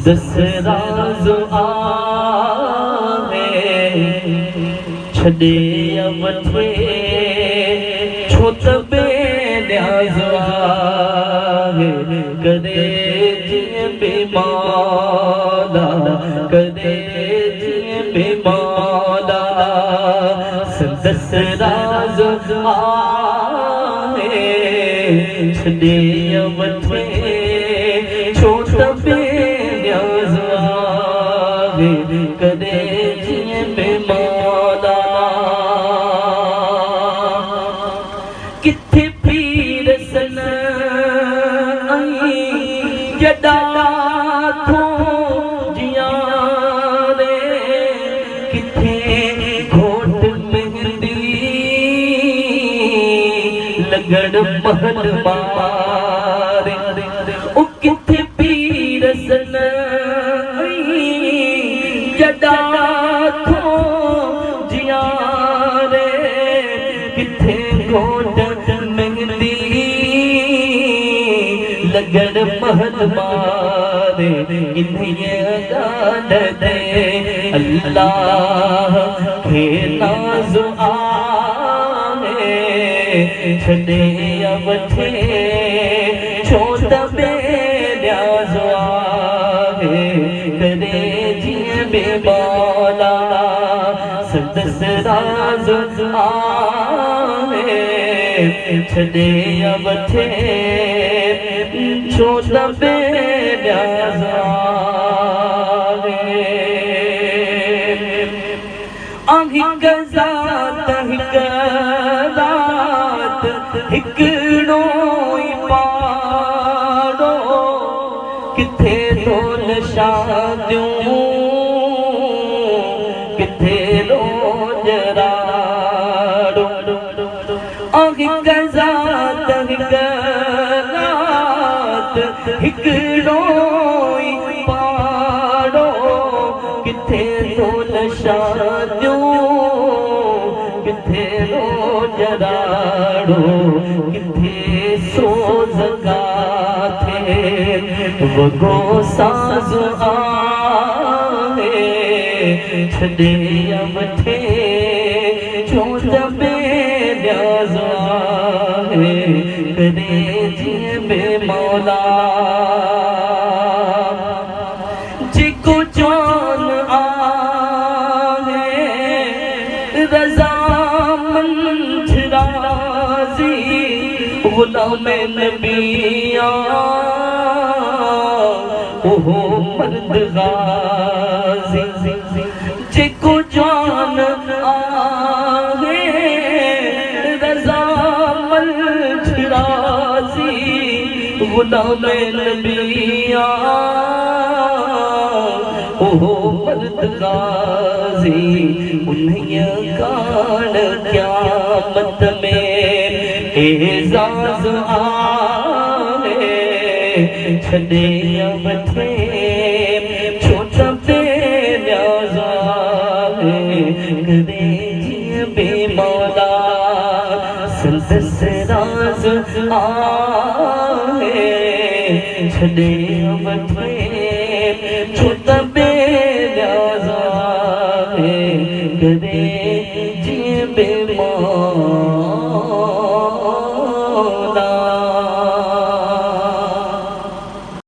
दसराज आहे छॾे वठे छो त बेनियाज़ आहे कदे जीअं बेमौला कदे जीअं बेमौला दसराज आहे छॾे वठे छो त बेनियाज़ आहे कदे जीअं बेमौला किथे पीर सन जॾा थो जियां रे किथे घोट मेहंदी लगड़ महल मारे ओ किथे पीर सन जॾा थो जियां रे किथे घोट मेहंदी लगड़ महल मारे इन्हीअ ॻाल्हि ते अल्लाह खे नाज़ आहे छॾे वठे छो त बेनियाज़ आहे कदे जीअं बेमौला दसराज आहे छॾे वठे छो त बेनियाज़ आहे हिक ज़ात हिक रात हिकिड़ो ई पाड़ो किथे रोल शादियूं किथे रोज राड़ो हिक ज़ात हिक रात हिकिड़ो ई पाड़ो किथे रोल शादियूं किथे रोज राड़ो किथे सोज़ काथे वॻो साज़ आहे छॾे वठे छो त बेनियाज़ आहे कदे जीअं बेमौला जेको जान आहे रज़ामंद राज़ी ग़ुलाम नबी ओहो मर्द गाज़ी जेको जान आहे रज़ामंद राज़ी ग़ुलाम नबी ओहो मर्द गाज़ी उन्हीअ कान क़यामत में एज़ाज़ आहे छॾे वठे छो त बेनियाज़ आहे कदे जीअं बेमौला दसराज आहे छॾे वठे छो त